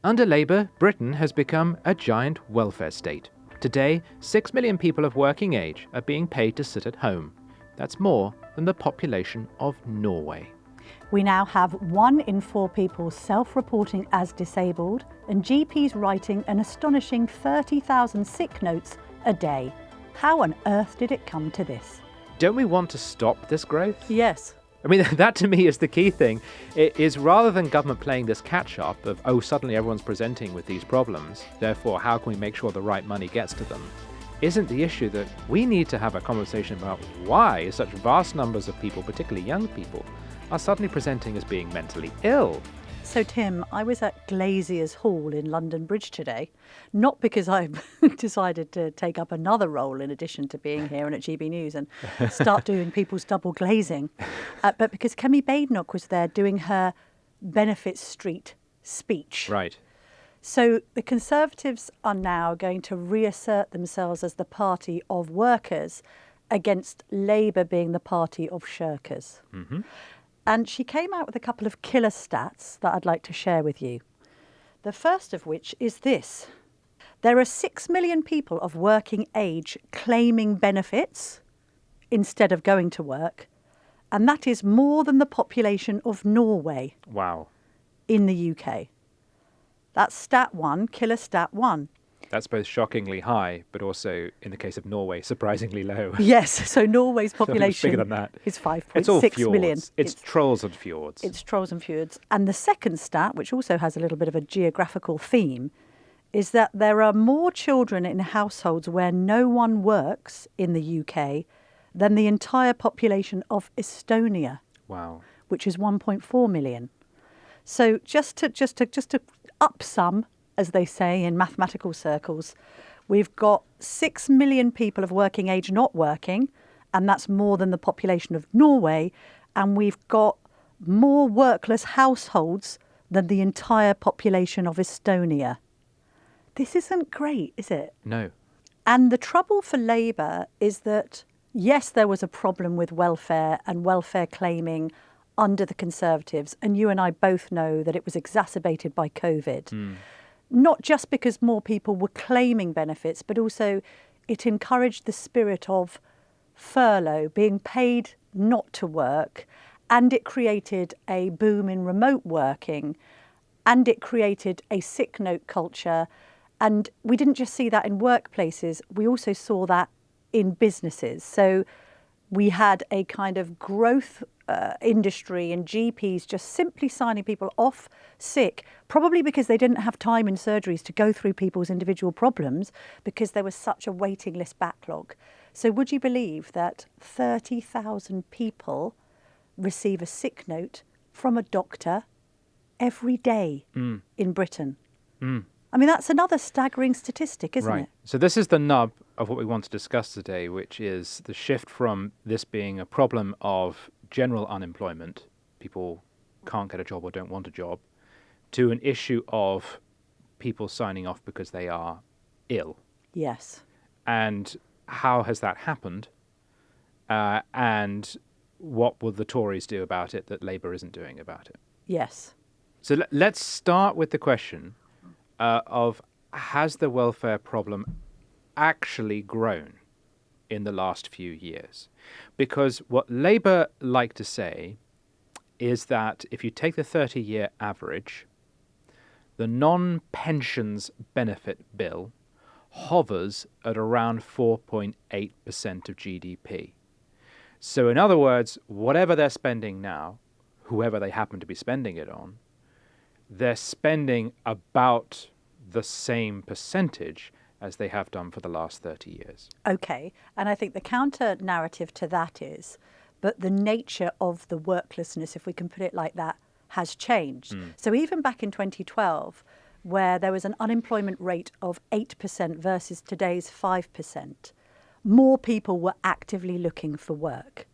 Under Labour, Britain has become a giant welfare state. Today, 6 million people of working age are being paid to sit at home. That's more than the population of Norway. We now have 1 in 4 people self-reporting as disabled and GPs writing an astonishing 30,000 sick notes a day. How on earth did it come to this? Don't we want to stop this growth? Yes. I mean, that to me is the key thing. It is rather than government playing this catch-up of, oh, suddenly everyone's presenting with these problems, therefore how can we make sure the right money gets to them, isn't the issue that we need to have a conversation about why such vast numbers of people, particularly young people, are suddenly presenting as being mentally ill. So, Tim, I was at Glazier's Hall in London Bridge today, not because I've decided to take up another role in addition to being here and at GB News and start doing people's double glazing, but because Kemi Badenoch was there doing her Benefit Street speech. Right. So the Conservatives are now going to reassert themselves as the party of workers against Labour being the party of shirkers. Mm-hmm. And she came out with a couple of killer stats that I'd like to share with you. The first of which is this. There are 6 million people of working age claiming benefits instead of going to work. And that is more than the population of Norway. Wow. In the UK. That's stat 1, killer stat 1. That's both shockingly high, but also, in the case of Norway, surprisingly low. Yes, so Norway's population bigger than that. Is 5.6 it's all fjords. million. It's trolls and fjords. It's trolls and fjords. And the second stat, which also has a little bit of a geographical theme, is that there are more children in households where no one works in the UK than the entire population of Estonia. Wow. Which is 1.4 million. So just to up sum, as they say in mathematical circles, we've got 6 million people of working age not working, and that's more than the population of Norway, and we've got more workless households than the entire population of Estonia. This isn't great, is it? No. And the trouble for Labour is that, yes, there was a problem with welfare and welfare claiming under the Conservatives, and you and I both know that it was exacerbated by COVID. Not just because more people were claiming benefits, but also it encouraged the spirit of furlough, being paid not to work, and it created a boom in remote working, and it created a sick note culture. And we didn't just see that in workplaces, we also saw that in businesses. So we had a kind of growth industry and GPs just simply signing people off sick, probably because they didn't have time in surgeries to go through people's individual problems because there was such a waiting list backlog. So would you believe that 30,000 people receive a sick note from a doctor every day in Britain? I mean, that's another staggering statistic, isn't it? So this is the nub of what we want to discuss today, which is the shift from this being a problem of general unemployment, people can't get a job or don't want a job, to an issue of people signing off because they are ill. Yes. And how has that happened? And what will the Tories do about it that Labour isn't doing about it? Yes. So let's start with the question of, has the welfare problem actually grown in the last few years? Because what Labour like to say is that if you take the 30-year average, the non-pensions benefit bill hovers at around 4.8% of GDP. So in other words, whatever they're spending now, whoever they happen to be spending it on, they're spending about the same percentage as they have done for the last 30 years. Okay, and I think the counter narrative to that is, but the nature of the worklessness, if we can put it like that, has changed. So even back in 2012, where there was an unemployment rate of 8% versus today's 5%, more people were actively looking for work.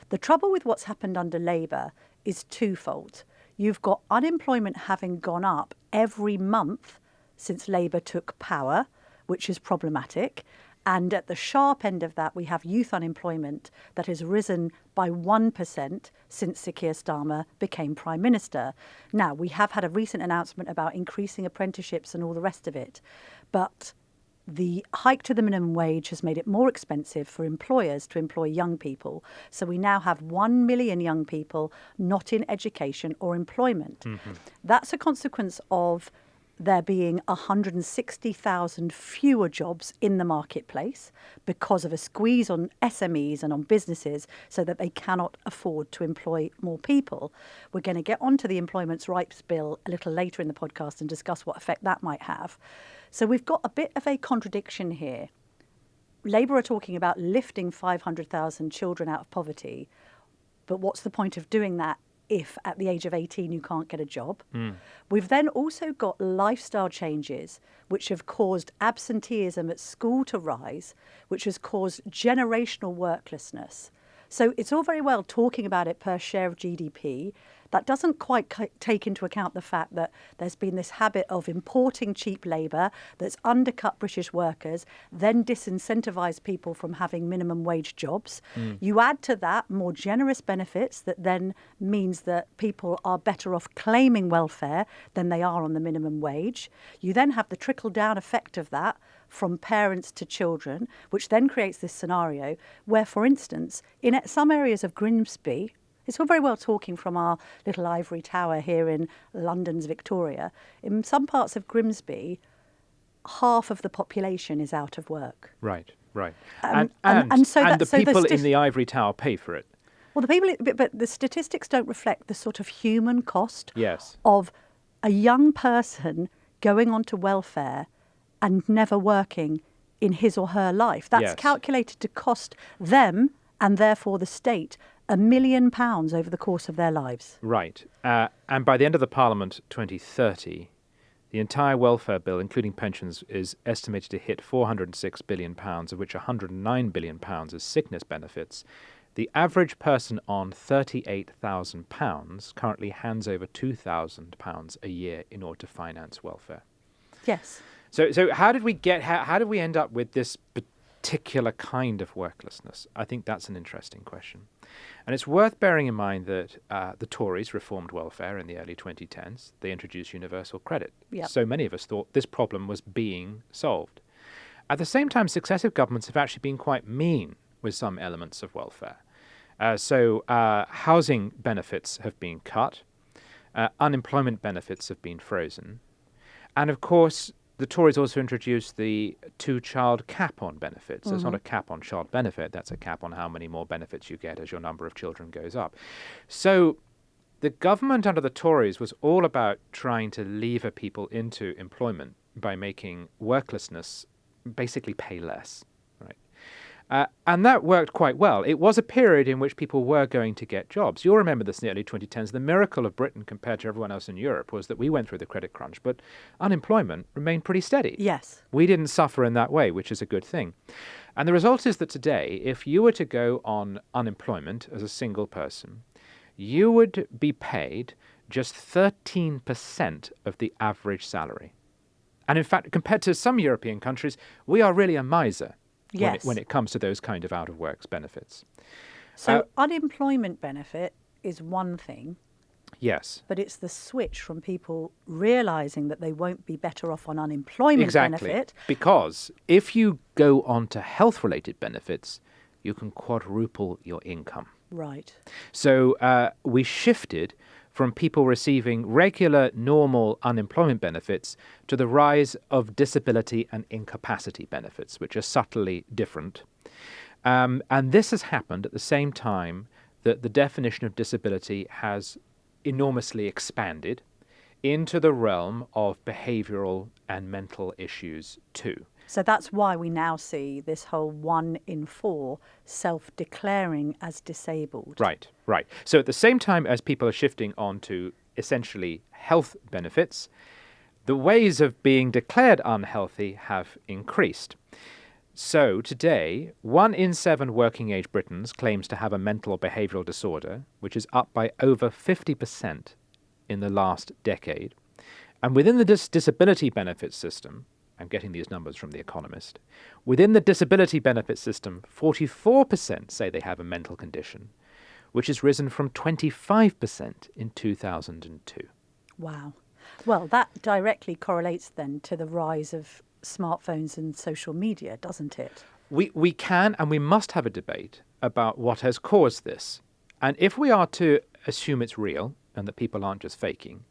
The trouble with what's happened under Labour is twofold. You've got unemployment having gone up every month since Labour took power, which is problematic. And at the sharp end of that, we have youth unemployment that has risen by 1% since Sir Keir Starmer became Prime Minister. Now, we have had a recent announcement about increasing apprenticeships and all the rest of it. But the hike to the minimum wage has made it more expensive for employers to employ young people. So we now have 1 million young people not in education or employment. Mm-hmm. That's a consequence of there being 160,000 fewer jobs in the marketplace because of a squeeze on SMEs and on businesses so that they cannot afford to employ more people. We're going to get onto the Employment Rights Bill a little later in the podcast and discuss what effect that might have. So we've got a bit of a contradiction here. Labour are talking about lifting 500,000 children out of poverty, but what's the point of doing that if at the age of 18 you can't get a job? We've then also got lifestyle changes which have caused absenteeism at school to rise, which has caused generational worklessness. So it's all very well talking about it per share of GDP. That doesn't quite take into account the fact that there's been this habit of importing cheap labour that's undercut British workers, then disincentivise people from having minimum wage jobs. You add to that more generous benefits that then means that people are better off claiming welfare than they are on the minimum wage. You then have the trickle-down effect of that from parents to children, which then creates this scenario where, for instance, in some areas of Grimsby, it's all very well talking from our little ivory tower here in London's Victoria. In some parts of Grimsby, half of the population is out of work. Right. So the people in the ivory tower pay for it. Well, but the statistics don't reflect the sort of human cost Yes. of a young person going onto welfare and never working in his or her life. That's calculated to cost them, and therefore the state, £1 million over the course of their lives. Right. And by the end of the Parliament 2030, the entire welfare bill, including pensions, is estimated to hit £406 billion, of which £109 billion is sickness benefits. The average person on £38,000 currently hands over £2,000 a year in order to finance welfare. Yes. So how did we end up with this particular kind of worklessness? I think that's an interesting question. And it's worth bearing in mind that the Tories reformed welfare in the early 2010s. They introduced universal credit. Yep. So many of us thought this problem was being solved. At the same time, successive governments have actually been quite mean with some elements of welfare. So housing benefits have been cut. Unemployment benefits have been frozen. And of course, the Tories also introduced the two-child cap on benefits. Mm-hmm. It's not a cap on child benefit. That's a cap on how many more benefits you get as your number of children goes up. So the government under the Tories was all about trying to lever people into employment by making worklessness basically pay less. And that worked quite well. It was a period in which people were going to get jobs. You'll remember this in the early 2010s. The miracle of Britain compared to everyone else in Europe was that we went through the credit crunch, but unemployment remained pretty steady. Yes. We didn't suffer in that way, which is a good thing. And the result is that today, if you were to go on unemployment as a single person, you would be paid just 13% of the average salary. And in fact, compared to some European countries, we are really a miser. Yes. When it comes to those kind of out-of-works benefits. So unemployment benefit is one thing. Yes. But it's the switch from people realising that they won't be better off on unemployment benefit. Because if you go on to health-related benefits, you can quadruple your income. Right. So we shifted from people receiving regular, normal unemployment benefits to the rise of disability and incapacity benefits, which are subtly different. And this has happened at the same time that the definition of disability has enormously expanded into the realm of behavioural and mental issues too. So that's why we now see this whole 1 in 4 self-declaring as disabled. Right. So at the same time as people are shifting on to essentially health benefits, the ways of being declared unhealthy have increased. So today, 1 in 7 working-age Britons claims to have a mental or behavioural disorder, which is up by over 50% in the last decade. And within the disability benefits system, I'm getting these numbers from The Economist. Within the disability benefit system, 44% say they have a mental condition, which has risen from 25% in 2002. Wow. Well, that directly correlates then to the rise of smartphones and social media, doesn't it? We can and we must have a debate about what has caused this. And if we are to assume it's real and that people aren't just faking,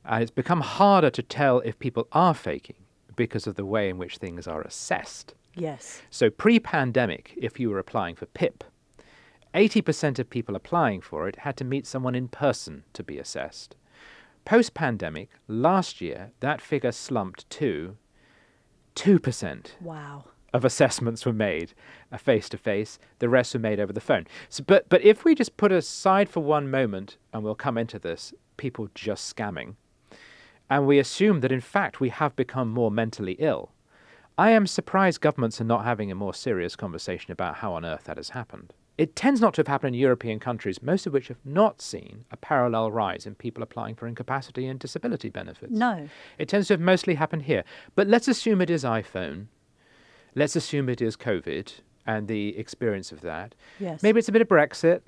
and it's become harder to tell if people are faking because of the way in which things are assessed. Yes. So pre-pandemic, if you were applying for PIP, 80% of people applying for it had to meet someone in person to be assessed. Post-pandemic, last year, that figure slumped to 2%. Wow. Of assessments were made face-to-face. The rest were made over the phone. So, but if we just put aside for one moment, and we'll come into this, people just scamming, and we assume that, in fact, we have become more mentally ill, I am surprised governments are not having a more serious conversation about how on earth that has happened. It tends not to have happened in European countries, most of which have not seen a parallel rise in people applying for incapacity and disability benefits. No. It tends to have mostly happened here. But let's assume it is iPhone. Let's assume it is COVID and the experience of that. Yes. Maybe it's a bit of Brexit.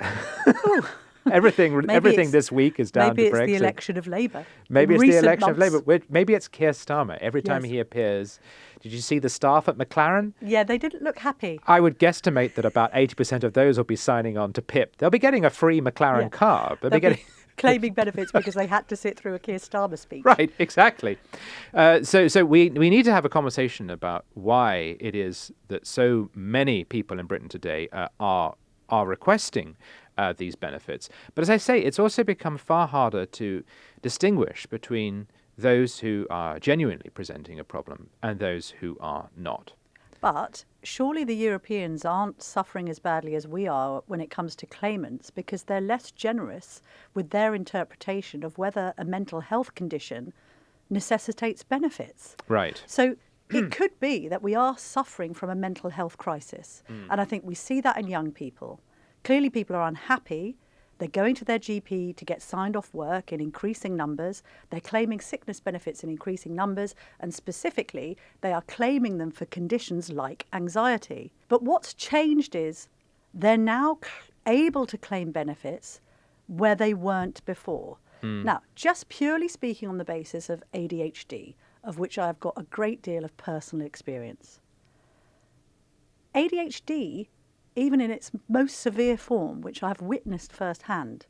Everything this week is down to Brexit. Maybe it's the election of Labour. Maybe it's the election of Labour. Maybe it's Keir Starmer. Every time he appears. Did you see the staff at McLaren? Yeah, they didn't look happy. I would guesstimate that about 80% of those will be signing on to PIP. They'll be getting a free McLaren car. They'll be getting claiming benefits because they had to sit through a Keir Starmer speech. Right, exactly. So we need to have a conversation about why it is that so many people in Britain today are requesting these benefits. But as I say, it's also become far harder to distinguish between those who are genuinely presenting a problem and those who are not. But surely the Europeans aren't suffering as badly as we are when it comes to claimants, because they're less generous with their interpretation of whether a mental health condition necessitates benefits. Right. So it could be that we are suffering from a mental health crisis. And I think we see that in young people. Clearly people are unhappy. They're going to their GP to get signed off work in increasing numbers. They're claiming sickness benefits in increasing numbers. And specifically, they are claiming them for conditions like anxiety. But what's changed is they're now able to claim benefits where they weren't before. Now, just purely speaking on the basis of ADHD, of which I've got a great deal of personal experience. ADHD, even in its most severe form, which I've witnessed firsthand,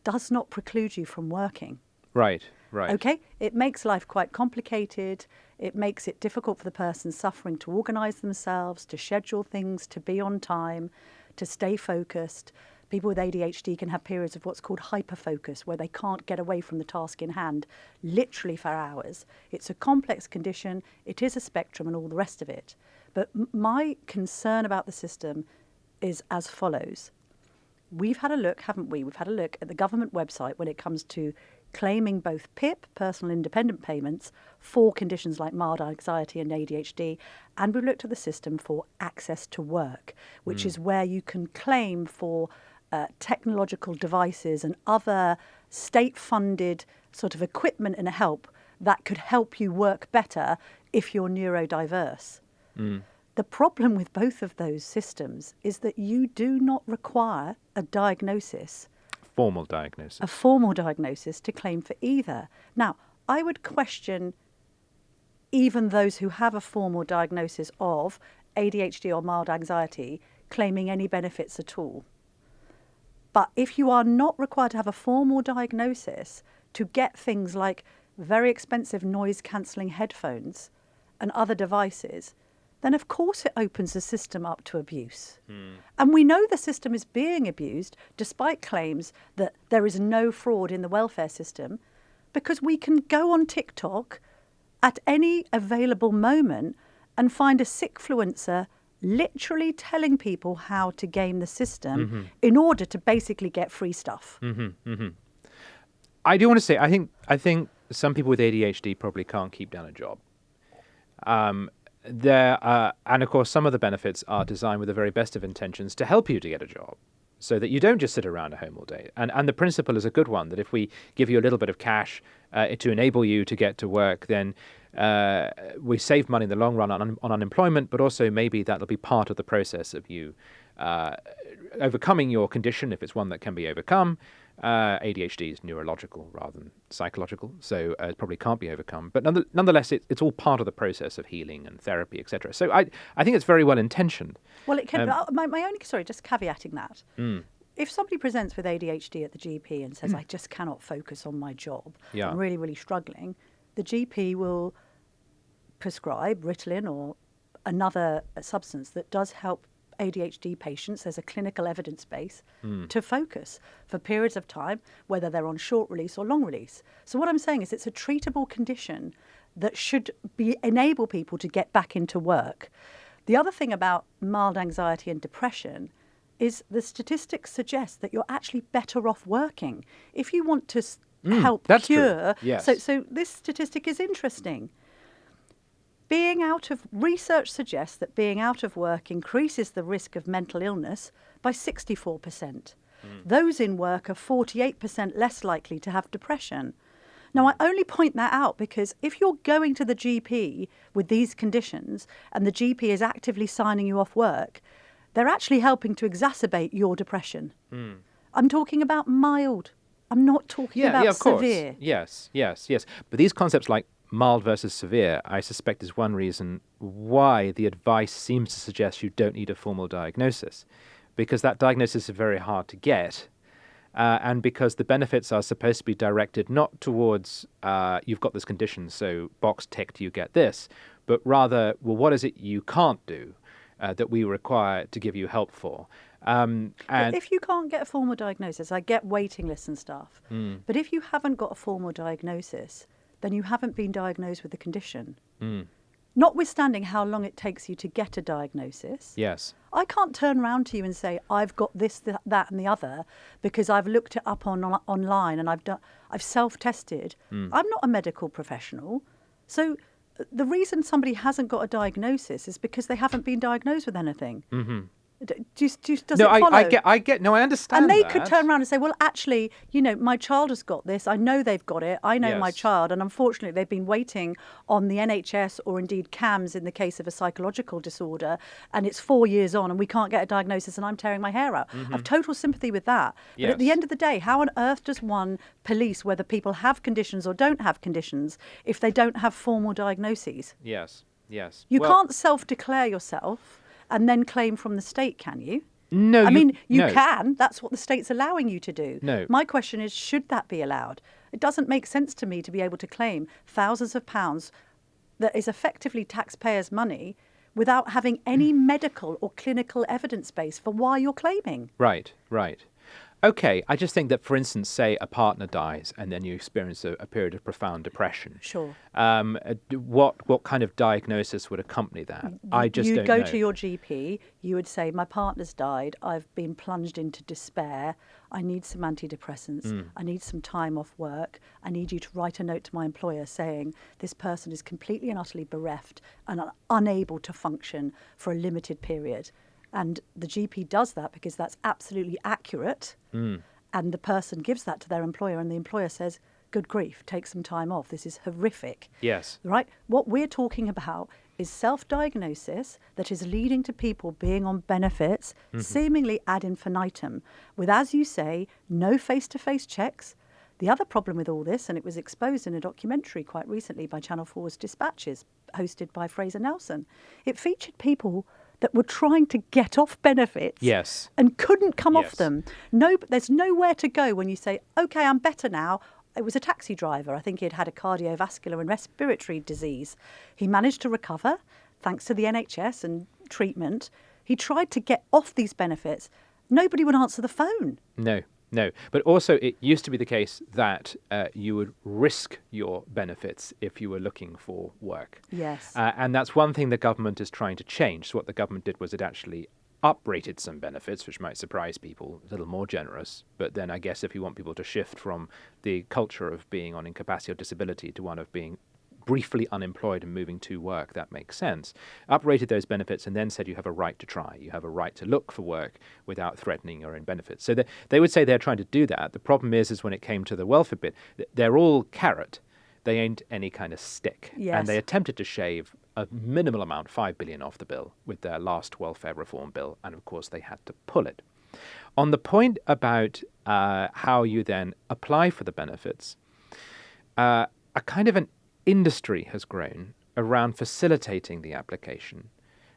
does not preclude you from working. Right, right. Okay? It makes life quite complicated. It makes it difficult for the person suffering to organise themselves, to schedule things, to be on time, to stay focused. People with ADHD can have periods of what's called hyperfocus, where they can't get away from the task in hand, literally for hours. It's a complex condition. It is a spectrum and all the rest of it. But my concern about the system is as follows. We've had a look, haven't we? We've had a look at the government website when it comes to claiming both PIP, personal independent payments, for conditions like mild anxiety and ADHD, and we've looked at the system for access to work, which is where you can claim for technological devices and other state-funded sort of equipment and help that could help you work better if you're neurodiverse. The problem with both of those systems is that you do not require a diagnosis. Formal diagnosis. A formal diagnosis to claim for either. Now, I would question even those who have a formal diagnosis of ADHD or mild anxiety claiming any benefits at all. But if you are not required to have a formal diagnosis to get things like very expensive noise-cancelling headphones and other devices, then of course it opens the system up to abuse. And we know the system is being abused despite claims that there is no fraud in the welfare system, because we can go on TikTok at any available moment and find a sickfluencer literally telling people how to game the system in order to basically get free stuff. I do want to say, I think some people with ADHD probably can't keep down a job. And of course, some of the benefits are designed with the very best of intentions to help you to get a job, so that you don't just sit around at home all day. And the principle is a good one, that if we give you a little bit of cash to enable you to get to work, then we save money in the long run on unemployment, but also maybe that'll be part of the process of you overcoming your condition if it's one that can be overcome. ADHD is neurological rather than psychological, so it probably can't be overcome. But nonetheless, it's all part of the process of healing and therapy, etc. So I think it's very well intentioned. Well, it can. My only just caveating that. If somebody presents with ADHD at the GP and says, I just cannot focus on my job, I'm really, really struggling, the GP will prescribe Ritalin or another substance that does help ADHD patients. There's a clinical evidence base to focus for periods of time, whether they're on short release or long release. So what I'm saying is it's a treatable condition that should enable people to get back into work. The other thing about mild anxiety and depression is the statistics suggest that you're actually better off working. If you want to help cure... Yes. So this statistic is interesting. Research suggests that being out of work increases the risk of mental illness by 64%. Those in work are 48% less likely to have depression. Now, I only point that out because if you're going to the GP with these conditions and the GP is actively signing you off work, they're actually helping to exacerbate your depression. I'm talking about mild. I'm not talking about severe. Yes. But these concepts like mild versus severe, I suspect is one reason why the advice seems to suggest you don't need a formal diagnosis, because that diagnosis is very hard to get, and because the benefits are supposed to be directed not towards you've got this condition, so box ticked, you get this, but rather, well, what is it you can't do that we require to give you help for? And if you can't get a formal diagnosis, I get waiting lists and stuff, but if you haven't got a formal diagnosis, then you haven't been diagnosed with the condition. Notwithstanding how long it takes you to get a diagnosis. Yes. I can't turn around to you and say, I've got this, that and the other, because I've looked it up online and I've self-tested. I'm not a medical professional. So the reason somebody hasn't got a diagnosis is because they haven't been diagnosed with anything. Does it follow? I understand. And they could turn around and say, well, actually, my child has got this. I know they've got it. I know my child. And unfortunately, they've been waiting on the NHS or indeed CAMS in the case of a psychological disorder. And it's 4 years on and we can't get a diagnosis and I'm tearing my hair out. I've total sympathy with that. But at the end of the day, how on earth does one police whether people have conditions or don't have conditions if they don't have formal diagnoses? Yes. You can't self-declare yourself and then claim from the state, can you? No. You can. That's what the state's allowing you to do. No. My question is, should that be allowed? It doesn't make sense to me to be able to claim thousands of pounds that is effectively taxpayers' money without having any medical or clinical evidence base for why you're claiming. Right. Okay, I just think that, for instance, say a partner dies and then you experience a period of profound depression. Sure. What kind of diagnosis would accompany that? I just don't know. You'd go to your GP, you would say, my partner's died, I've been plunged into despair, I need some antidepressants, I need some time off work, I need you to write a note to my employer saying this person is completely and utterly bereft and unable to function for a limited period. And the GP does that because that's absolutely accurate. And the person gives that to their employer and the employer says, good grief, take some time off. This is horrific. Yes. Right? What we're talking about is self-diagnosis that is leading to people being on benefits, seemingly ad infinitum, with, as you say, no face-to-face checks. The other problem with all this, and it was exposed in a documentary quite recently by Channel 4's Dispatches, hosted by Fraser Nelson, it featured people that were trying to get off benefits and couldn't come off them. There's nowhere to go when you say, OK, I'm better now. It was a taxi driver. I think he had a cardiovascular and respiratory disease. He managed to recover thanks to the NHS and treatment. He tried to get off these benefits. Nobody would answer the phone. No. But also it used to be the case that you would risk your benefits if you were looking for work. Yes. And that's one thing the government is trying to change. So what the government did was it actually uprated some benefits, which might surprise people, a little more generous. But then I guess if you want people to shift from the culture of being on incapacity or disability to one of being briefly unemployed and moving to work, that makes sense. Uprated those benefits and then said you have a right to try. You have a right to look for work without threatening your own benefits. So they would say they're trying to do that. The problem is when it came to the welfare bit, they're all carrot. they ain't any kind of stick. Yes. And they attempted to shave a minimal amount, 5 billion off the bill with their last welfare reform bill. And of course, they had to pull it. On the point about how you then apply for the benefits, a kind of an industry has grown around facilitating the application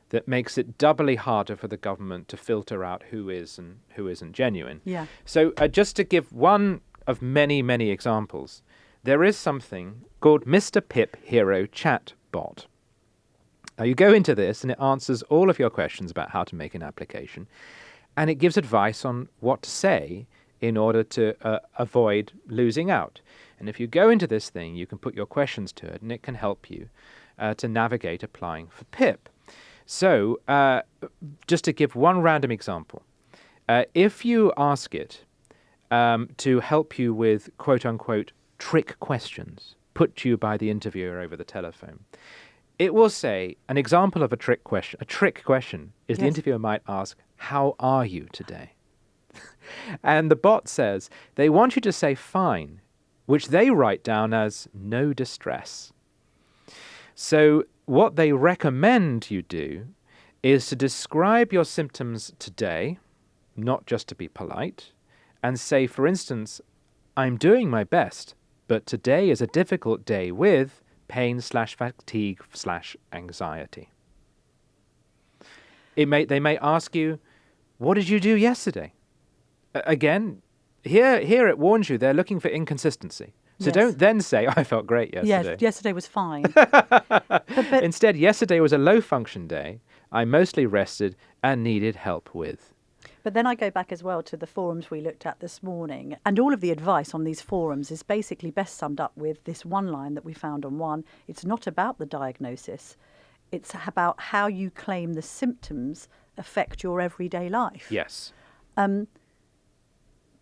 that makes it doubly harder for the government to filter out who is and who isn't genuine. Yeah. So just to give one of many, many examples, there is something called Mr. Pip Hero Chat Bot. Now you go into this and it answers all of your questions about how to make an application, and it gives advice on what to say in order to avoid losing out. And if you go into this thing, you can put your questions to it and it can help you to navigate applying for PIP. So, just to give one random example, if you ask it to help you with quote-unquote trick questions put to you by the interviewer over the telephone, it will say an example of a trick question. A trick question is the interviewer might ask, "How are you today?" And the bot says they want you to say fine, which they write down as no distress. So what they recommend you do is to describe your symptoms today, not just to be polite, and say, for instance, "I'm doing my best, but today is a difficult day with pain/fatigue/anxiety." They may ask you, "What did you do yesterday?" Again, here it warns you they're looking for inconsistency. So don't then say, "I felt great yesterday." Yes, yesterday was fine. but instead, yesterday was a low-function day. I mostly rested and needed help with. But then I go back as well to the forums we looked at this morning, and all of the advice on these forums is basically best summed up with this one line that we found on one. It's not about the diagnosis. It's about how you claim the symptoms affect your everyday life. Yes.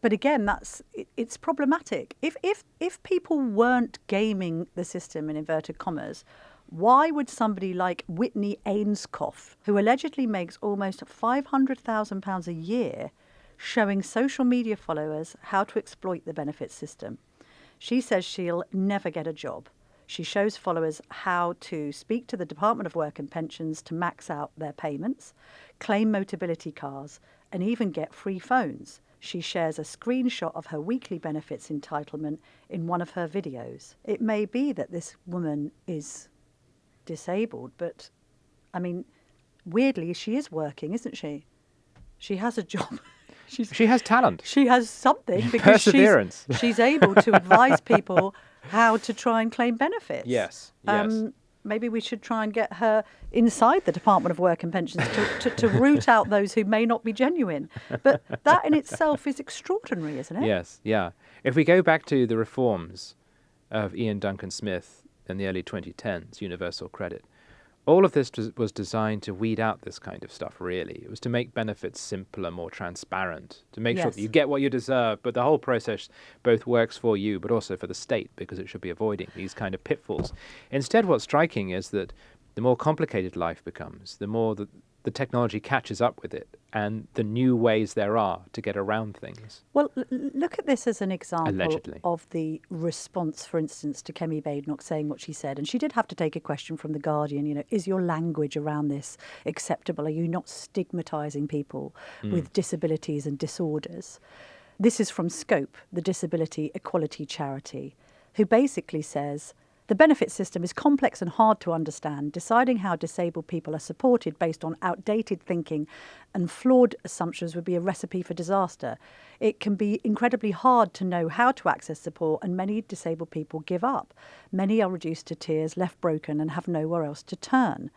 But again, it's problematic. If people weren't gaming the system in inverted commas, why would somebody like Whitney Ainscough, who allegedly makes almost £500,000 a year, showing social media followers how to exploit the benefits system? She says she'll never get a job. She shows followers how to speak to the Department of Work and Pensions to max out their payments, claim Motability cars, and even get free phones. She shares a screenshot of her weekly benefits entitlement in one of her videos. It may be that this woman is disabled, but, I mean, weirdly, she is working, isn't she? She has a job. She has talent. She has something because Perseverance. she's able to advise people how to try and claim benefits. Yes. Maybe we should try and get her inside the Department of Work and Pensions to root out those who may not be genuine. But that in itself is extraordinary, isn't it? Yes, yeah. If we go back to the reforms of Ian Duncan Smith in the early 2010s, universal credit, all of this was designed to weed out this kind of stuff, really. It was to make benefits simpler, more transparent, to make sure that you get what you deserve, but the whole process both works for you but also for the state, because it should be avoiding these kind of pitfalls. Instead, what's striking is that the more complicated life becomes, the more the technology catches up with it and the new ways there are to get around things. Well, look at this as an example Allegedly. of the response, for instance, to Kemi Badenoch saying what she said. And she did have to take a question from The Guardian, is your language around this acceptable? Are you not stigmatising people with disabilities and disorders? This is from Scope, the disability equality charity, who basically says, the benefit system is complex and hard to understand. Deciding how disabled people are supported based on outdated thinking and flawed assumptions would be a recipe for disaster. It can be incredibly hard to know how to access support, and many disabled people give up. Many are reduced to tears, left broken, and have nowhere else to turn.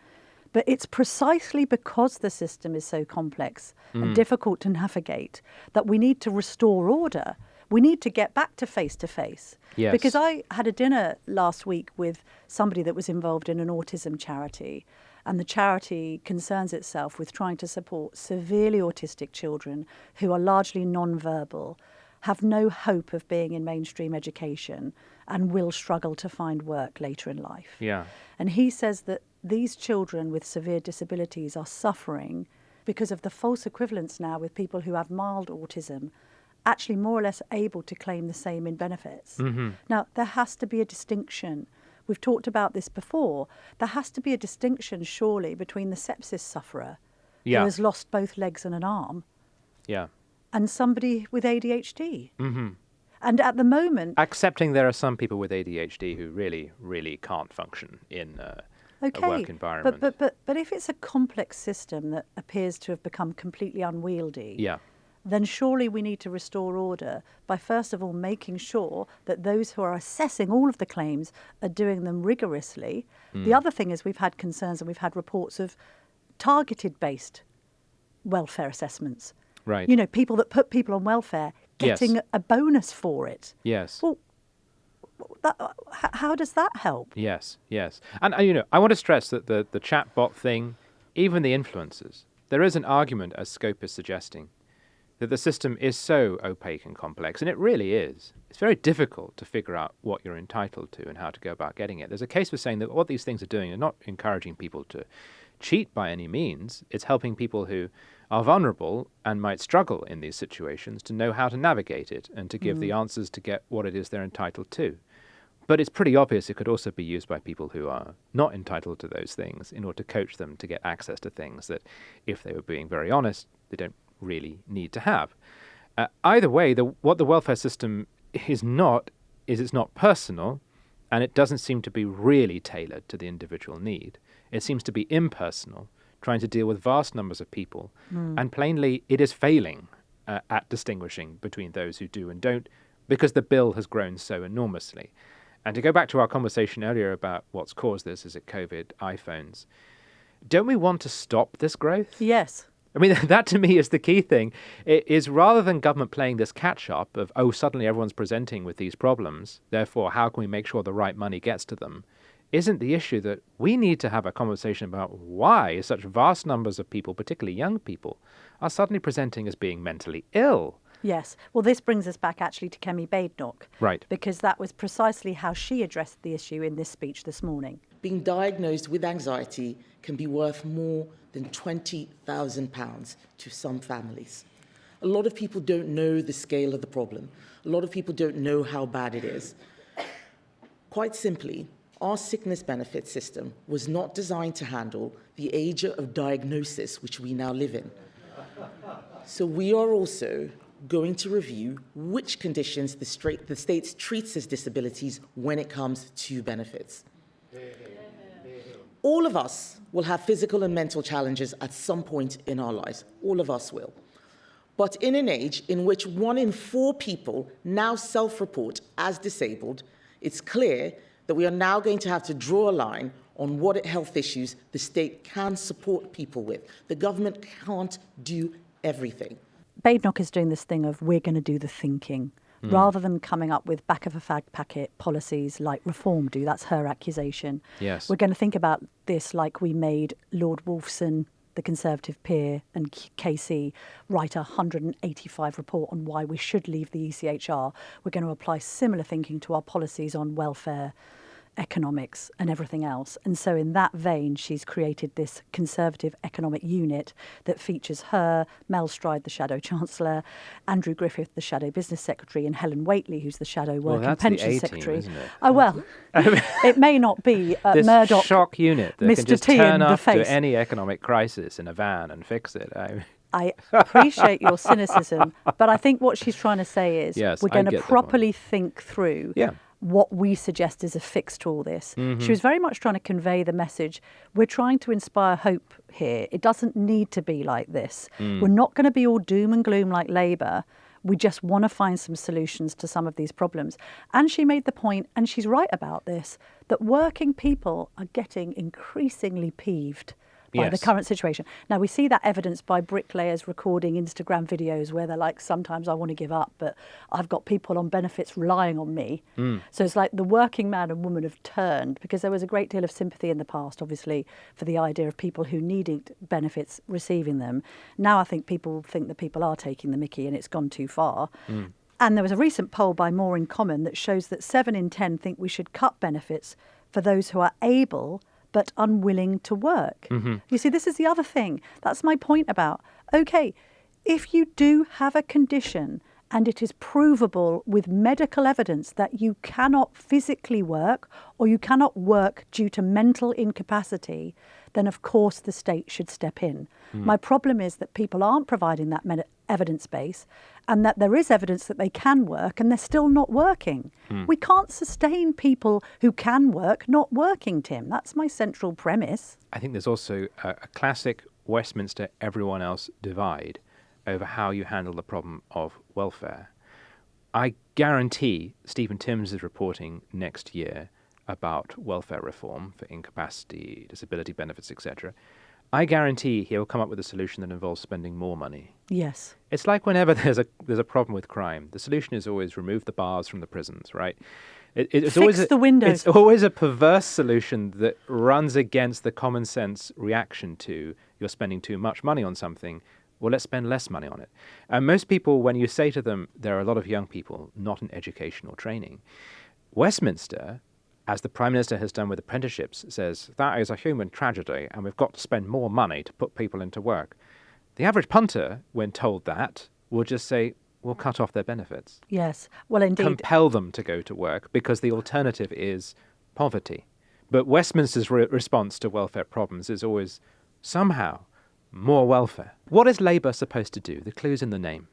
But it's precisely because the system is so complex and difficult to navigate that we need to restore order. We need to get back to face. Yes. Because I had a dinner last week with somebody that was involved in an autism charity, and the charity concerns itself with trying to support severely autistic children who are largely non-verbal, have no hope of being in mainstream education, and will struggle to find work later in life. Yeah. And he says that these children with severe disabilities are suffering because of the false equivalence now with people who have mild autism actually more or less able to claim the same in benefits. Now, there has to be a distinction. We've talked about this before. There has to be a distinction, surely, between the sepsis sufferer who has lost both legs and an arm and somebody with ADHD. And at the moment... Accepting there are some people with ADHD who really, really can't function in a work environment. But if it's a complex system that appears to have become completely unwieldy, then surely we need to restore order by first of all making sure that those who are assessing all of the claims are doing them rigorously. The other thing is we've had concerns and we've had reports of targeted-based welfare assessments. Right. You know, people that put people on welfare getting a bonus for it. Yes. Well, how does that help? Yes. And, you know, I want to stress that the chatbot thing, even the influencers, there is an argument, as Scope is suggesting, that the system is so opaque and complex, and it really is. It's very difficult to figure out what you're entitled to and how to go about getting it. There's a case for saying that what these things are doing are not encouraging people to cheat by any means. It's helping people who are vulnerable and might struggle in these situations to know how to navigate it and to give the answers to get what it is they're entitled to. But it's pretty obvious it could also be used by people who are not entitled to those things in order to coach them to get access to things that, if they were being very honest, they don't really need to have. Either way, what the welfare system is it's not personal, and it doesn't seem to be really tailored to the individual need. It seems to be impersonal, trying to deal with vast numbers of people, and plainly it is failing at distinguishing between those who do and don't, because the bill has grown so enormously. And to go back to our conversation earlier about what's caused this, is it COVID, iPhones, don't we want to stop this growth? Yes. I mean, that to me is the key thing. It is rather than government playing this catch-up of, suddenly everyone's presenting with these problems, therefore how can we make sure the right money gets to them, isn't the issue that we need to have a conversation about why such vast numbers of people, particularly young people, are suddenly presenting as being mentally ill. Yes. Well, this brings us back actually to Kemi Badenoch. Right. Because that was precisely how she addressed the issue in this speech this morning. Being diagnosed with anxiety can be worth more than £20,000 to some families. A lot of people don't know the scale of the problem. A lot of people don't know how bad it is. Quite simply, our sickness benefit system was not designed to handle the age of diagnosis which we now live in. So we are also going to review which conditions the state treats as disabilities when it comes to benefits. All of us will have physical and mental challenges at some point in our lives. All of us will. But in an age in which 1 in 4 people now self-report as disabled, it's clear that we are now going to have to draw a line on what health issues the state can support people with. The government can't do everything. Badenoch is doing this thing of we're going to do the thinking. Rather than coming up with back of a fag packet policies like Reform do, that's her accusation. Yes. We're going to think about this like we made Lord Wolfson, the Conservative peer, and KC write a 185 report on why we should leave the ECHR. We're going to apply similar thinking to our policies on welfare, economics and everything else. And so in that vein, she's created this Conservative economic unit that features her, Mel Stride, the Shadow Chancellor, Andrew Griffith, the Shadow Business Secretary, and Helen Whately, who's the Shadow Work and Pension Secretary. Isn't it? Oh, well, it may not be this Murdoch, shock unit that Mr. can just T turn in the up face. to any economic crisis in a van and fix it. I appreciate your cynicism, but I think what she's trying to say is Yes, we're I going get to the properly think through what we suggest is a fix to all this. She was very much trying to convey the message, we're trying to inspire hope here. It doesn't need to be like this. We're not going to be all doom and gloom like Labour. We just want to find some solutions to some of these problems. And she made the point, and she's right about this, that working people are getting increasingly peeved by the current situation. Now, we see that evidenced by bricklayers recording Instagram videos where they're like, sometimes I want to give up, but I've got people on benefits relying on me. So it's like the working man and woman have turned, because there was a great deal of sympathy in the past, obviously, for the idea of people who needed benefits receiving them. Now I think people think that people are taking the mickey and it's gone too far. And there was a recent poll by More in Common that shows that 7 in 10 think we should cut benefits for those who are able but unwilling to work. You see, this is the other thing. That's my point about, okay, if you do have a condition and it is provable with medical evidence that you cannot physically work or you cannot work due to mental incapacity, then of course the state should step in. My problem is that people aren't providing that evidence base, and that there is evidence that they can work and they're still not working. We can't sustain people who can work not working, Tim. That's my central premise. I think there's also a classic Westminster everyone else divide over how you handle the problem of welfare. I guarantee Stephen Timms is reporting next year about welfare reform for incapacity, disability benefits, etc. I guarantee he'll come up with a solution that involves spending more money. Yes. It's like whenever there's a problem with crime, the solution is always remove the bars from the prisons, right? It's Fix the windows. It's always a perverse solution that runs against the common sense reaction to you're spending too much money on something. Well, let's spend less money on it. And most people, when you say to them, there are a lot of young people not in education or training, Westminster, as the Prime Minister has done with apprenticeships, says that is a human tragedy and we've got to spend more money to put people into work. The average punter, when told that, will just say, we'll cut off their benefits. Yes. Well, indeed. Compel them to go to work because the alternative is poverty. But Westminster's response to welfare problems is always somehow more welfare. What is Labour supposed to do? The clue's in the name.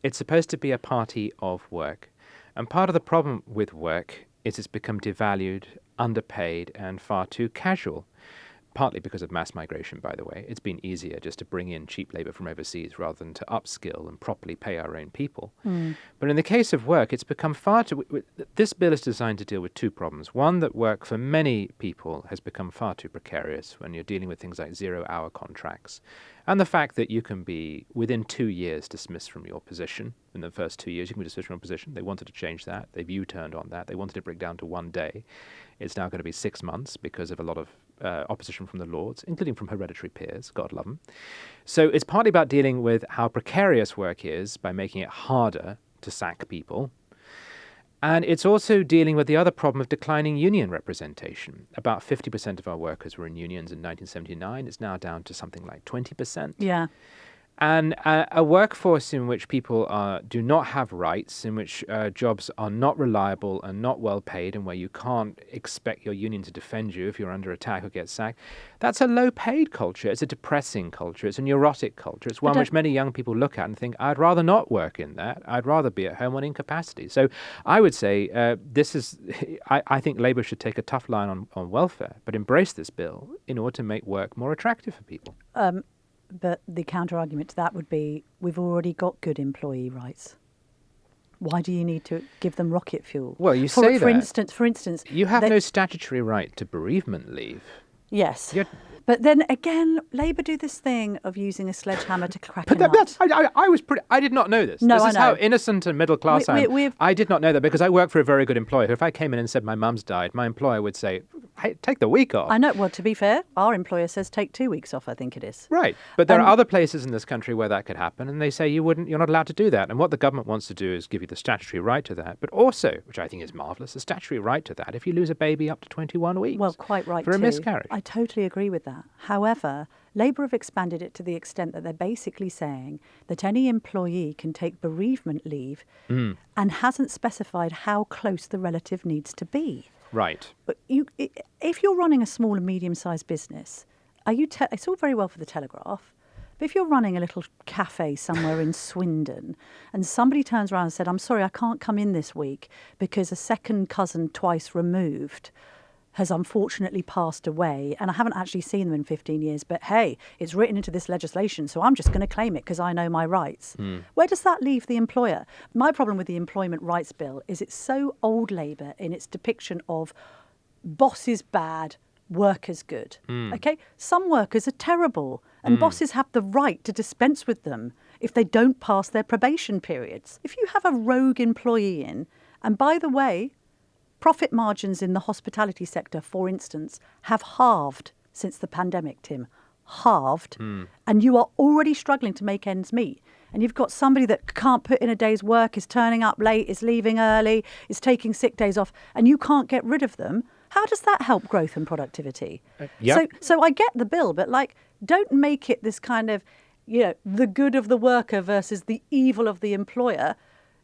It's supposed to be a party of work. And part of the problem with work is it's become devalued, underpaid, and far too casual. Partly because of mass migration, by the way. It's been easier just to bring in cheap labour from overseas rather than to upskill and properly pay our own people. But in the case of work, it's become far too... This bill is designed to deal with two problems. One, that work for many people has become far too precarious when you're dealing with things like zero-hour contracts. And the fact that you can be, within 2 years, dismissed from your position. In the first 2 years, you can be dismissed from your position. They wanted to change that. They've U-turned on that. They wanted to bring it down to 1 day. It's now going to be 6 months because of a lot of opposition from the Lords, including from hereditary peers, God love them. So it's partly about dealing with how precarious work is by making it harder to sack people. And it's also dealing with the other problem of declining union representation. About 50% of our workers were in unions in 1979. It's now down to something like 20%. Yeah. And a workforce in which people do not have rights, in which jobs are not reliable and not well paid, and where you can't expect your union to defend you if you're under attack or get sacked, that's a low-paid culture. It's a depressing culture. It's a neurotic culture. It's one which many young people look at and think, I'd rather not work in that. I'd rather be at home on incapacity. So I would say I think Labour should take a tough line on welfare, but embrace this bill in order to make work more attractive for people. But the counter-argument to that would be, we've already got good employee rights. Why do you need to give them rocket fuel? Well, you say that. For instance... You have no statutory right to bereavement leave. Yes. But then again, Labour do this thing of using a sledgehammer to crack a nut. I did not know this. No, this is I know. how innocent and middle class I am. I did not know that because I work for a very good employer. If I came in and said my mum's died, my employer would say, hey, take the week off. I know. Well, to be fair, our employer says take 2 weeks off, I think it is. Right. But there are other places in this country where that could happen, and they say you're not allowed to do that. And what the government wants to do is give you the statutory right to that, but also, which I think is marvellous, the statutory right to that if you lose a baby up to 21 weeks. Well, quite right, for a miscarriage. I totally agree with that. However, Labour have expanded it to the extent that they're basically saying that any employee can take bereavement leave and hasn't specified how close the relative needs to be. Right. But if you're running a small and medium-sized business, it's all very well for the Telegraph, but if you're running a little cafe somewhere in Swindon and somebody turns around and said, I'm sorry, I can't come in this week because a second cousin twice removed has unfortunately passed away, and I haven't actually seen them in 15 years, but hey, it's written into this legislation, so I'm just going to claim it because I know my rights. Where does that leave the employer? My problem with the Employment Rights Bill is it's so old Labour in its depiction of bosses bad, workers good. Okay? Some workers are terrible, and bosses have the right to dispense with them if they don't pass their probation periods. If you have a rogue employee in, and by the way, profit margins in the hospitality sector, for instance, have halved since the pandemic, Tim. Halved. And you are already struggling to make ends meet. And you've got somebody that can't put in a day's work, is turning up late, is leaving early, is taking sick days off, and you can't get rid of them. How does that help growth and productivity? So I get the bill, but don't make it this kind of, the good of the worker versus the evil of the employer.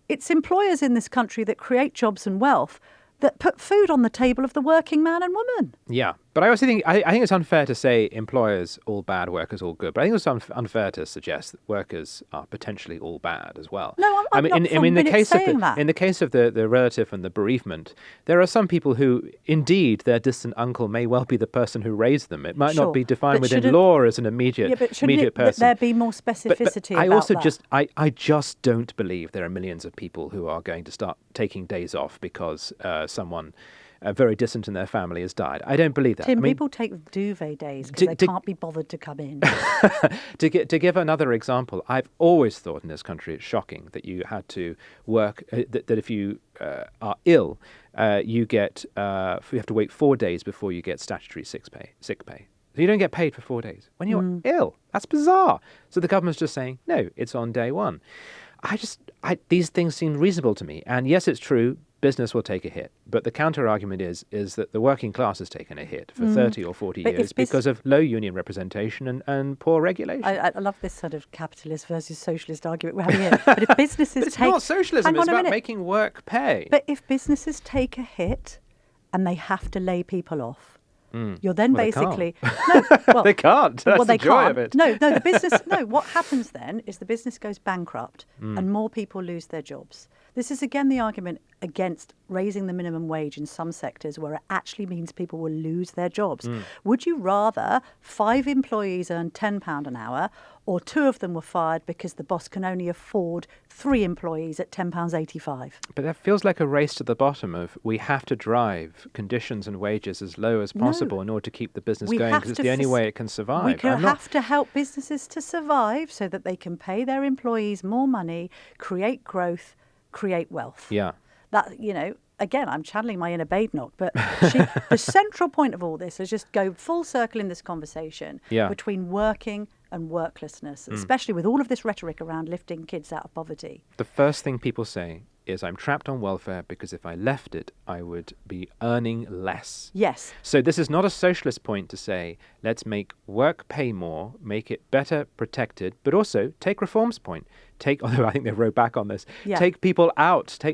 it's employers in this country that create jobs and wealth that put food on the table of the working man and woman. Yeah, but I also think I think it's unfair to say employers all bad, workers all good. But I think it's unfair to suggest that workers are potentially all bad as well. No, I'm not for a minute saying that. In the case of the relative and the bereavement, there are some people who, indeed, their distant uncle may well be the person who raised them. It might not be defined within law as an immediate person. There be more specificity about that? I just don't believe there are millions of people who are going to start taking days off because someone very distant in their family has died. I don't believe that. Tim, people take duvet days because they can't be bothered to come in. To give another example, I've always thought in this country it's shocking that you had to work, that if you are ill, you have to wait 4 days before you get statutory sick pay. So you don't get paid for 4 days when you're ill. That's bizarre. So the government's just saying, no, it's on day one. These things seem reasonable to me. And yes, it's true, business will take a hit. But the counter-argument is that the working class has taken a hit for 30 or 40 years because of low union representation and poor regulation. I love this sort of capitalist versus socialist argument we're having here. But if businesses it's not socialism, it's about making work pay. But if businesses take a hit and they have to lay people off, you're then basically they can't. That's the joy of it. No, the business. No, what happens then is the business goes bankrupt and more people lose their jobs. This is again the argument against raising the minimum wage in some sectors where it actually means people will lose their jobs. Would you rather 5 employees earn £10 an hour or 2 of them were fired because the boss can only afford 3 employees at £10.85? But that feels like a race to the bottom of we have to drive conditions and wages as low as possible in order to keep the business going because it's the only way it can survive. We have to help businesses to survive so that they can pay their employees more money, create growth, create wealth. Yeah. That, again, I'm channeling my inner Badenoch, but the central point of all this is just go full circle in this conversation between working and worklessness, especially with all of this rhetoric around lifting kids out of poverty. The first thing people say is I'm trapped on welfare because if I left it, I would be earning less. Yes. So this is not a socialist point to say, let's make work pay more, make it better protected, but also take reform's point. Although I think they wrote back on this, take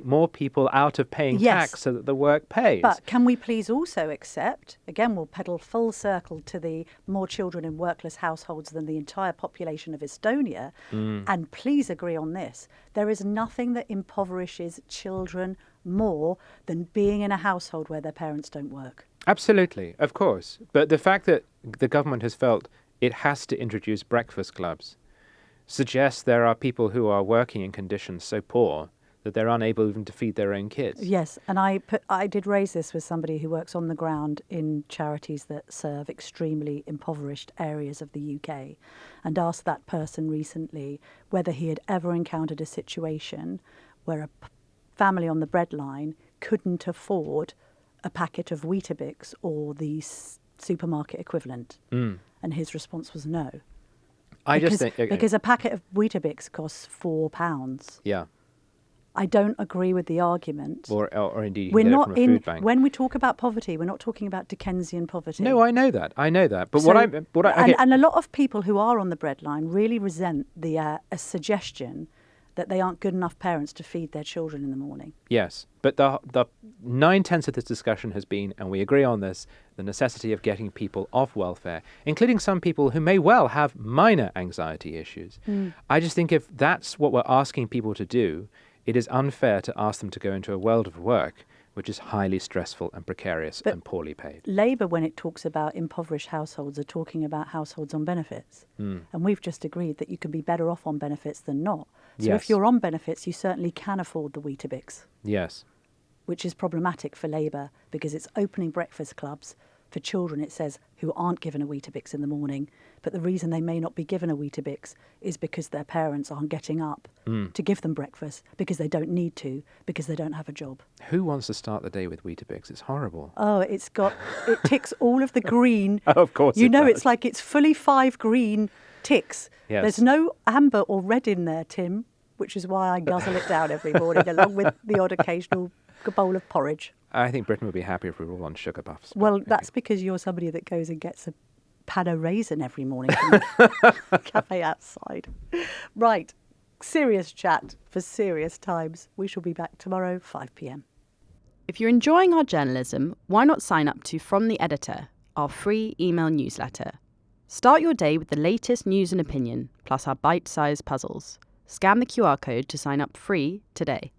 more people out of paying tax so that the work pays. But can we please also accept, again, we'll pedal full circle to the more children in workless households than the entire population of Estonia, and please agree on this. There is nothing that impoverishes children more than being in a household where their parents don't work. Absolutely, of course. But the fact that the government has felt it has to introduce breakfast clubs suggests there are people who are working in conditions so poor that they're unable even to feed their own kids. Yes, and I did raise this with somebody who works on the ground in charities that serve extremely impoverished areas of the UK, and asked that person recently whether he had ever encountered a situation where a family on the breadline couldn't afford a packet of Weetabix or the supermarket equivalent. And his response was no. Because a packet of Weetabix costs £4. Yeah. I don't agree with the argument. Or indeed, you can get it from a food bank. When we talk about poverty, we're not talking about Dickensian poverty. No, I know that. But and a lot of people who are on the breadline really resent a suggestion that they aren't good enough parents to feed their children in the morning. Yes, but the 9/10 of this discussion has been, and we agree on this, the necessity of getting people off welfare, including some people who may well have minor anxiety issues. I just think if that's what we're asking people to do, it is unfair to ask them to go into a world of work which is highly stressful and precarious and poorly paid. Labour, when it talks about impoverished households, are talking about households on benefits. And we've just agreed that you can be better off on benefits than not. So if you're on benefits, you certainly can afford the Weetabix. Yes. Which is problematic for Labour because it's opening breakfast clubs for children, it says, who aren't given a Weetabix in the morning. But the reason they may not be given a Weetabix is because their parents aren't getting up to give them breakfast, because they don't need to, because they don't have a job. Who wants to start the day with Weetabix? It's horrible. Oh, it ticks all of the green. Oh, of course it does. It's like it's fully 5 green ticks. Yes. There's no amber or red in there, Tim, which is why I guzzle it down every morning along with the odd occasional bowl of porridge. I think Britain would be happy if we were all on sugar puffs. Well, that's because you're somebody that goes and gets a pan of raisin every morning from the cafe outside. Right. serious chat for serious times. We shall be back tomorrow, 5 p.m. If you're enjoying our journalism, why not sign up to From the Editor, our free email newsletter? Start your day with the latest news and opinion, plus our bite-sized puzzles. Scan the QR code to sign up free today.